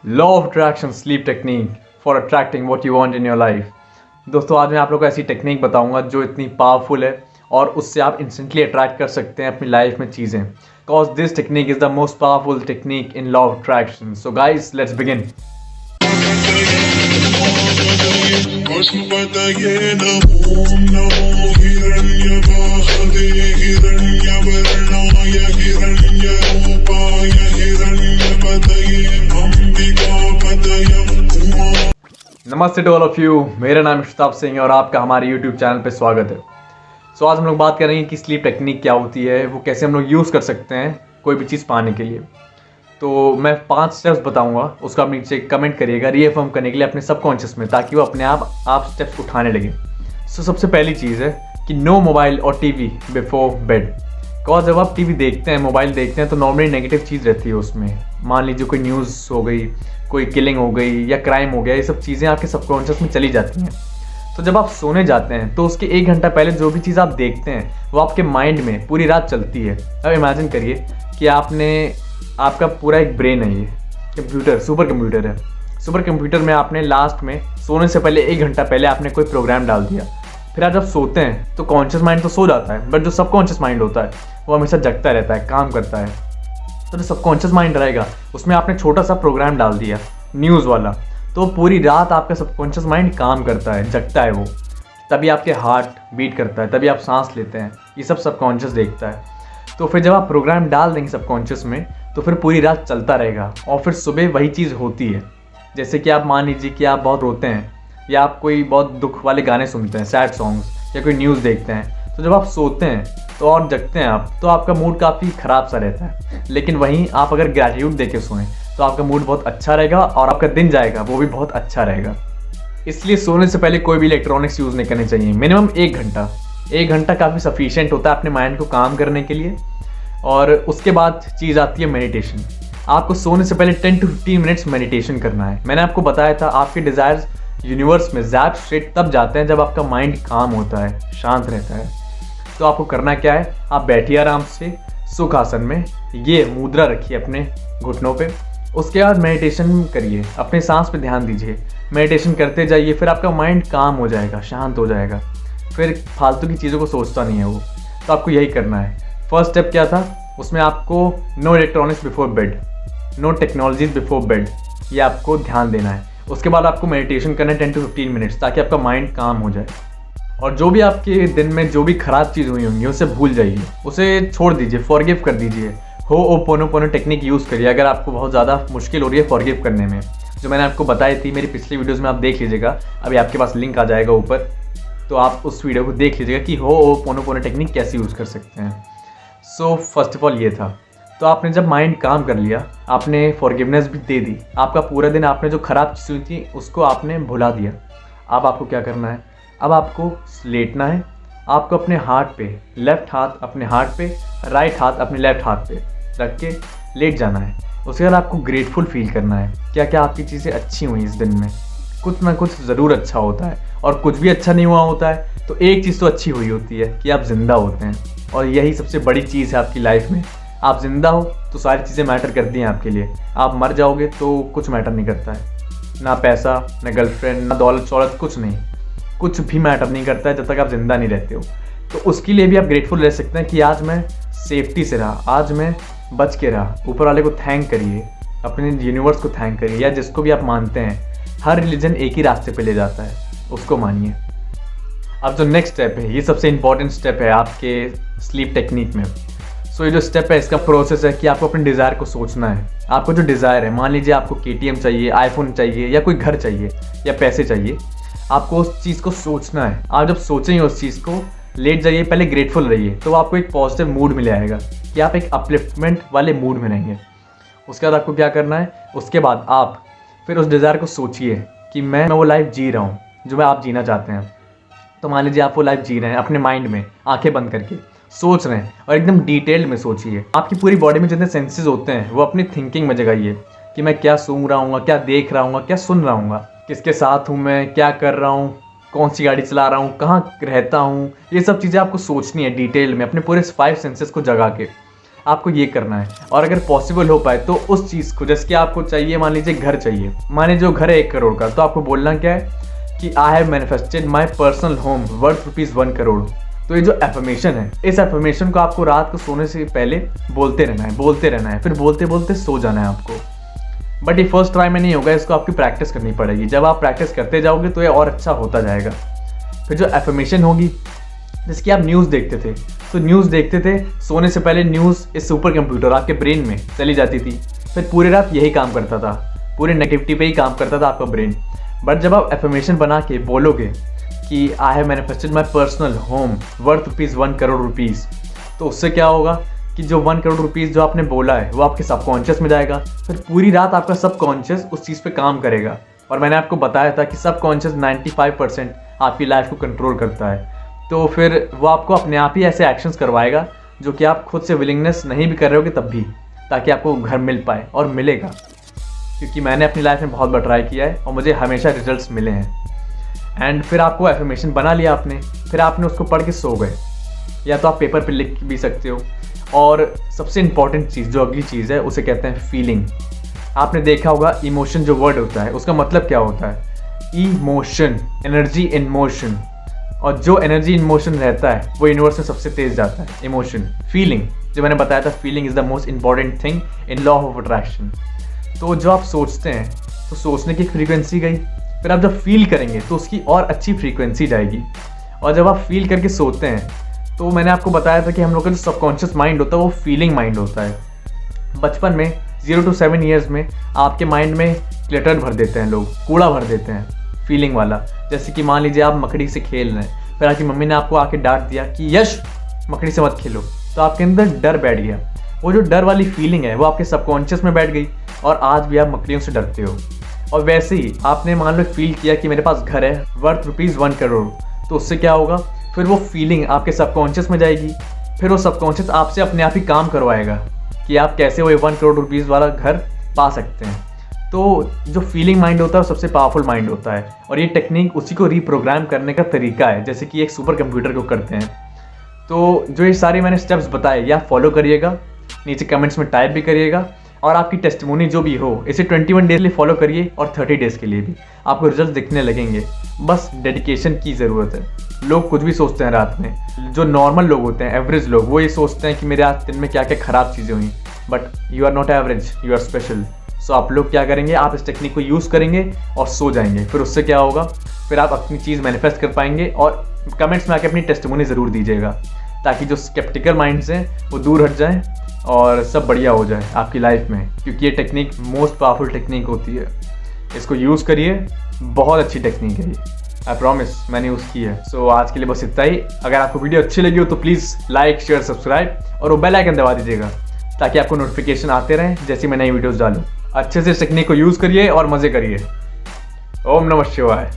Law of attraction sleep technique for attracting what you want in your life. दोस्तों आज मैं आप लोगों को ऐसी टेक्निक बताऊंगा जो इतनी पावरफुल है और उससे आप इंस्टेंटली अट्रैक्ट कर सकते हैं अपनी लाइफ में चीज़ें। Because this technique is the most powerful technique in law of attraction. So guys let's begin. नमस्ते टू ऑल ऑफ यू, मेरा नाम इश्ताब सिंह है और आपका हमारे यूट्यूब चैनल पे स्वागत है। सो आज हम लोग बात करेंगे कि स्लीप टेक्निक क्या होती है, वो कैसे हम लोग यूज़ कर सकते हैं कोई भी चीज़ पाने के लिए। तो मैं 5 स्टेप्स बताऊंगा, उसको आप नीचे कमेंट करिएगा रीअफर्म करने के लिए अपने सबकॉन्शियस में, ताकि वो अपने आप स्टेप्स उठाने लगे। सो सबसे पहली चीज़ है कि नो मोबाइल और टीवी बिफोर बेड। बिकॉज जब आप टीवी देखते हैं, मोबाइल देखते हैं तो नॉर्मली नेगेटिव चीज़ रहती है उसमें। मान लीजिए कोई न्यूज़ हो गई, कोई किलिंग हो गई या क्राइम हो गया, ये सब चीज़ें आपके सबकॉन्शियस में चली जाती हैं। तो जब आप सोने जाते हैं तो उसके 1 घंटा पहले जो भी चीज़ आप देखते हैं वो आपके माइंड में पूरी रात चलती है। अब इमेजिन करिए कि आपका पूरा एक ब्रेन है, ये कंप्यूटर, सुपर कंप्यूटर है। सुपर कंप्यूटर में आपने लास्ट में सोने से पहले 1 घंटा पहले आपने कोई प्रोग्राम डाल दिया। फिर आप जब सोते हैं तो कॉन्शियस माइंड तो सो जाता है, बट जो सबकॉन्शियस माइंड होता है वो हमेशा जगता रहता है, काम करता है। तो जो सबकॉन्शियस माइंड रहेगा उसमें आपने छोटा सा प्रोग्राम डाल दिया न्यूज़ वाला, तो पूरी रात आपका सबकॉन्शियस माइंड काम करता है, जगता है वो। तभी आपके हार्ट बीट करता है, तभी आप सांस लेते हैं, ये सब सबकॉन्शियस देखता है। तो फिर जब आप प्रोग्राम डाल देंगे सबकॉन्शियस में तो फिर पूरी रात चलता रहेगा और फिर सुबह वही चीज़ होती है। जैसे कि आप मान लीजिए कि आप बहुत रोते हैं या आप कोई बहुत दुख वाले गाने सुनते हैं, सैड सॉन्ग्स, या कोई न्यूज़ देखते हैं, तो जब आप सोते हैं तो और जगते हैं आप, तो आपका मूड काफ़ी ख़राब सा रहता है। लेकिन वहीं आप अगर ग्रैटिट्यूड दे के सोएं तो आपका मूड बहुत अच्छा रहेगा और आपका दिन जाएगा वो भी बहुत अच्छा रहेगा। इसलिए सोने से पहले कोई भी इलेक्ट्रॉनिक्स यूज़ नहीं करने चाहिए। मिनिमम 1 घंटा, 1 घंटा काफ़ी सफिशिएंट होता है अपने माइंड को काम करने के लिए। और उसके बाद चीज़ आती है मेडिटेशन। आपको सोने से पहले 10 to 15 मिनट्स मेडिटेशन करना है। मैंने आपको बताया था आपके डिज़ायर्स यूनिवर्स में ज़ैप स्ट्रेट तब जाते हैं जब आपका माइंड काम होता है, शांत रहता है। तो आपको करना क्या है, आप बैठिए आराम से सुख आसन में, ये मुद्रा रखिए अपने घुटनों पे। उसके बाद मेडिटेशन करिए, अपने सांस पे ध्यान दीजिए, मेडिटेशन करते जाइए, फिर आपका माइंड काम हो जाएगा, शांत हो जाएगा, फिर फालतू की चीज़ों को सोचता नहीं है वो। तो आपको यही करना है। फर्स्ट स्टेप क्या था उसमें, आपको no electronics before bed, no technologies before bed, ये आपको ध्यान देना है। उसके बाद आपको मेडिटेशन करना है 10 to 15 मिनट्स, ताकि आपका माइंड काम हो जाए। और जो भी आपके दिन में जो भी खराब चीज़ हुई होंगी उसे भूल जाइए, उसे छोड़ दीजिए, फॉरगिव कर दीजिए। होओपोनोपोनो टेक्निक यूज़ करिए अगर आपको बहुत ज़्यादा मुश्किल हो रही है फॉरगिव करने में, जो मैंने आपको बताई थी मेरी पिछली वीडियोज़ में, आप देख लीजिएगा, अभी आपके पास लिंक आ जाएगा ऊपर, तो आप उस वीडियो को देख लीजिएगा कि होओपोनोपोनो टेक्निक कैसे यूज़ कर सकते हैं। सो फर्स्ट ऑफ ऑल ये था। तो आपने जब माइंड काम कर लिया, आपने फॉरगिवनेस भी दे दी, आपका पूरा दिन आपने जो ख़राब चीज़ थी उसको आपने भुला दिया। अब आपको क्या करना है, अब आपको लेटना है। आपको अपने हार्ट पे, लेफ़्ट हाथ अपने हार्ट पे, राइट हाथ अपने लेफ़्ट हाथ पे रख के लेट जाना है। उसके बाद आपको ग्रेटफुल फील करना है, क्या क्या आपकी चीज़ें अच्छी हुई इस दिन में। कुछ ना कुछ ज़रूर अच्छा होता है, और कुछ भी अच्छा नहीं हुआ होता है तो एक चीज़ तो अच्छी हुई होती है कि आप ज़िंदा होते हैं। और यही सबसे बड़ी चीज़ है आपकी लाइफ में। आप ज़िंदा हो तो सारी चीज़ें मैटर करती हैं आपके लिए। आप मर जाओगे तो कुछ मैटर नहीं करता है, ना पैसा, ना गर्लफ्रेंड, ना दौलत शौलत, कुछ नहीं, कुछ भी मैटर नहीं करता है जब तक आप ज़िंदा नहीं रहते हो। तो उसके लिए भी आप ग्रेटफुल रह सकते हैं कि आज मैं सेफ्टी से रहा, आज मैं बच के रहा। ऊपर वाले को थैंक करिए, अपने यूनिवर्स को थैंक करिए, या जिसको भी आप मानते हैं। हर रिलीजन एक ही रास्ते पे ले जाता है, उसको मानिए। अब जो नेक्स्ट स्टेप है, ये सबसे इंपॉर्टेंट स्टेप है आपके स्लीप टेक्निक में। सो ये जो स्टेप है इसका प्रोसेस है कि आपको अपने डिज़ायर को सोचना है। आपको जो डिज़ायर है, मान लीजिए आपको KTM चाहिए, आईफोन चाहिए, या कोई घर चाहिए, या पैसे चाहिए, आपको उस चीज़ को सोचना है। आप जब सोचेंगे उस चीज़ को, लेट जाइए, पहले ग्रेटफुल रहिए, तो आपको एक पॉजिटिव मूड में ले आएगा कि आप एक अपलिफ्टमेंट वाले मूड में रहेंगे। उसके बाद आपको क्या करना है, उसके बाद आप फिर उस डिज़ायर को सोचिए कि मैं वो लाइफ जी रहा हूँ जो मैं आप जीना चाहते हैं। तो मान लीजिए आप वो लाइफ जी रहे हैं अपने माइंड में, आंखें बंद करके सोच रहे हैं, और एकदम डिटेल में सोचिए। आपकी पूरी बॉडी में जितने सेंसेस होते हैं वो अपनी थिंकिंग में जगाइए कि मैं क्या सूंघ रहा हूँ, क्या देख रहा हूँ, क्या सुन रहा हूँ, किसके साथ हूँ मैं, क्या कर रहा हूँ, कौन सी गाड़ी चला रहा हूँ, कहाँ रहता हूँ। ये सब चीज़ें आपको सोचनी है डिटेल में, अपने पूरे 5 सेंसेस को जगा के। आपको ये करना है। और अगर पॉसिबल हो पाए तो उस चीज़ को, जैसे कि आपको चाहिए, मान लीजिए घर चाहिए, माने जो घर है 1 करोड़ का, तो आपको बोलना क्या है कि I have manifested my personal home worth ₹1 crore. तो ये जो एफर्मेशन है, इस एफर्मेशन को आपको रात को सोने से पहले बोलते रहना है, फिर बोलते बोलते सो जाना है आपको। बट ये फर्स्ट ट्राई में नहीं होगा, इसको आपकी प्रैक्टिस करनी पड़ेगी। जब आप प्रैक्टिस करते जाओगे तो ये और अच्छा होता जाएगा। फिर जो एफर्मेशन होगी, जैसे कि आप न्यूज़ देखते थे, तो न्यूज़ देखते थे सोने से पहले, न्यूज़ इस सुपर कंप्यूटर आपके ब्रेन में चली जाती थी, फिर पूरी रात यही काम करता था, पूरे नेगेटिविटी पे ही काम करता था आपका ब्रेन। बट जब आप एफर्मेशन बना के बोलोगे कि I have manifested my personal home worth ₹1 crore, तो उससे क्या होगा कि जो 1 करोड़ रुपीज़ जो आपने बोला है वो आपके सबकॉन्शियस में जाएगा। फिर पूरी रात आपका सबकॉन्शियस उस चीज़ पे काम करेगा। और मैंने आपको बताया था कि सबकॉन्शियस 95% आपकी लाइफ को कंट्रोल करता है। तो फिर वो आपको अपने आप ही ऐसे एक्शंस करवाएगा जो कि आप खुद से विलिंगनेस नहीं भी कर रहे होगे तब भी, ताकि आपको घर मिल पाए, और मिलेगा। क्योंकि मैंने अपनी लाइफ में बहुत बार ट्राई किया है और मुझे हमेशा रिजल्ट्स मिले हैं। एंड फिर आपको एफर्मेशन बना लिया आपने, फिर आपने उसको पढ़ के सो गए, या तो आप पेपर पे लिख भी सकते हो। और सबसे इम्पॉर्टेंट चीज़, जो अगली चीज़ है, उसे कहते हैं फीलिंग। आपने देखा होगा इमोशन जो वर्ड होता है उसका मतलब क्या होता है? Emotion, energy in motion. और जो एनर्जी इन मोशन रहता है वो यूनिवर्स में सबसे तेज जाता है। इमोशन, फीलिंग, जो मैंने बताया था, feeling is the most important thing in law of attraction. तो जो आप सोचते हैं, तो सोचने की फ्रीक्वेंसी गई, फिर आप जब फील करेंगे तो उसकी और अच्छी फ्रीक्वेंसी जाएगी। और जब आप फील करके सोते हैं, तो मैंने आपको बताया था कि हम लोग का जो सबकॉन्शियस माइंड होता है वो फीलिंग माइंड होता है। बचपन में 0 to 7 ईयर्स में आपके माइंड में क्लटर भर देते हैं लोग, कूड़ा भर देते हैं फीलिंग वाला। जैसे कि मान लीजिए आप मकड़ी से खेल रहे हैं, फिर आपकी मम्मी ने आपको आके डांट दिया कि यश मकड़ी से मत खेलो, तो आपके अंदर डर बैठ गया। वो जो डर वाली फीलिंग है वो आपके सबकॉन्शियस में बैठ गई, और आज भी आप मकड़ियों से डरते हो। और वैसे ही आपने मान लो फील किया कि मेरे पास घर है वर्थ ₹1 करोड़, तो उससे क्या होगा, फिर वो फीलिंग आपके सबकॉन्शियस में जाएगी। फिर वो सबकॉन्शियस आपसे अपने आप ही काम करवाएगा कि आप कैसे वो 1 करोड़ रुपीज़ वाला घर पा सकते हैं। तो जो फीलिंग माइंड होता है वो सबसे पावरफुल माइंड होता है, और ये टेक्निक उसी को रीप्रोग्राम करने का तरीका है, जैसे कि एक सुपर कंप्यूटर को करते हैं। तो जो ये सारे मैंने स्टेप्स बताए, या फॉलो करिएगा, नीचे कमेंट्स में टाइप भी करिएगा। और आपकी टेस्टिमोनी जो भी हो, इसे 21 डेज के लिए फॉलो करिए, और 30 डेज़ के लिए भी आपको रिजल्ट दिखने लगेंगे। बस डेडिकेशन की ज़रूरत है। लोग कुछ भी सोचते हैं रात में, जो नॉर्मल लोग होते हैं, एवरेज लोग, वो ये सोचते हैं कि मेरे आज दिन में क्या क्या ख़राब चीज़ें हुई। But you are not average, you are special. So आप लोग क्या करेंगे, आप इस टेक्निक को यूज़ करेंगे और सो जाएंगे। फिर उससे क्या होगा, फिर आप अपनी चीज़ मैनिफेस्ट कर पाएंगे। और कमेंट्स में आके अपनी टेस्टिमोनी ज़रूर दीजिएगा, ताकि जो स्केप्टिकल माइंड्स हैं वो दूर हट जाएं और सब बढ़िया हो जाए आपकी लाइफ में। क्योंकि ये टेक्निक मोस्ट पावरफुल टेक्निक होती है, इसको यूज़ करिए, बहुत अच्छी टेक्निक है ये, आई प्रॉमिस, मैंने यूज़ की है। सो आज के लिए बस इतना ही। अगर आपको वीडियो अच्छी लगी हो तो प्लीज़ लाइक, शेयर, सब्सक्राइब और वो बेल आइकन दबा दीजिएगा, ताकि आपको नोटिफिकेशन आते रहें जैसे मैं नई वीडियोज़ डालूँ। अच्छे से इस टेक्निक को यूज़ करिए और मज़े करिए। ओम नमः शिवाय।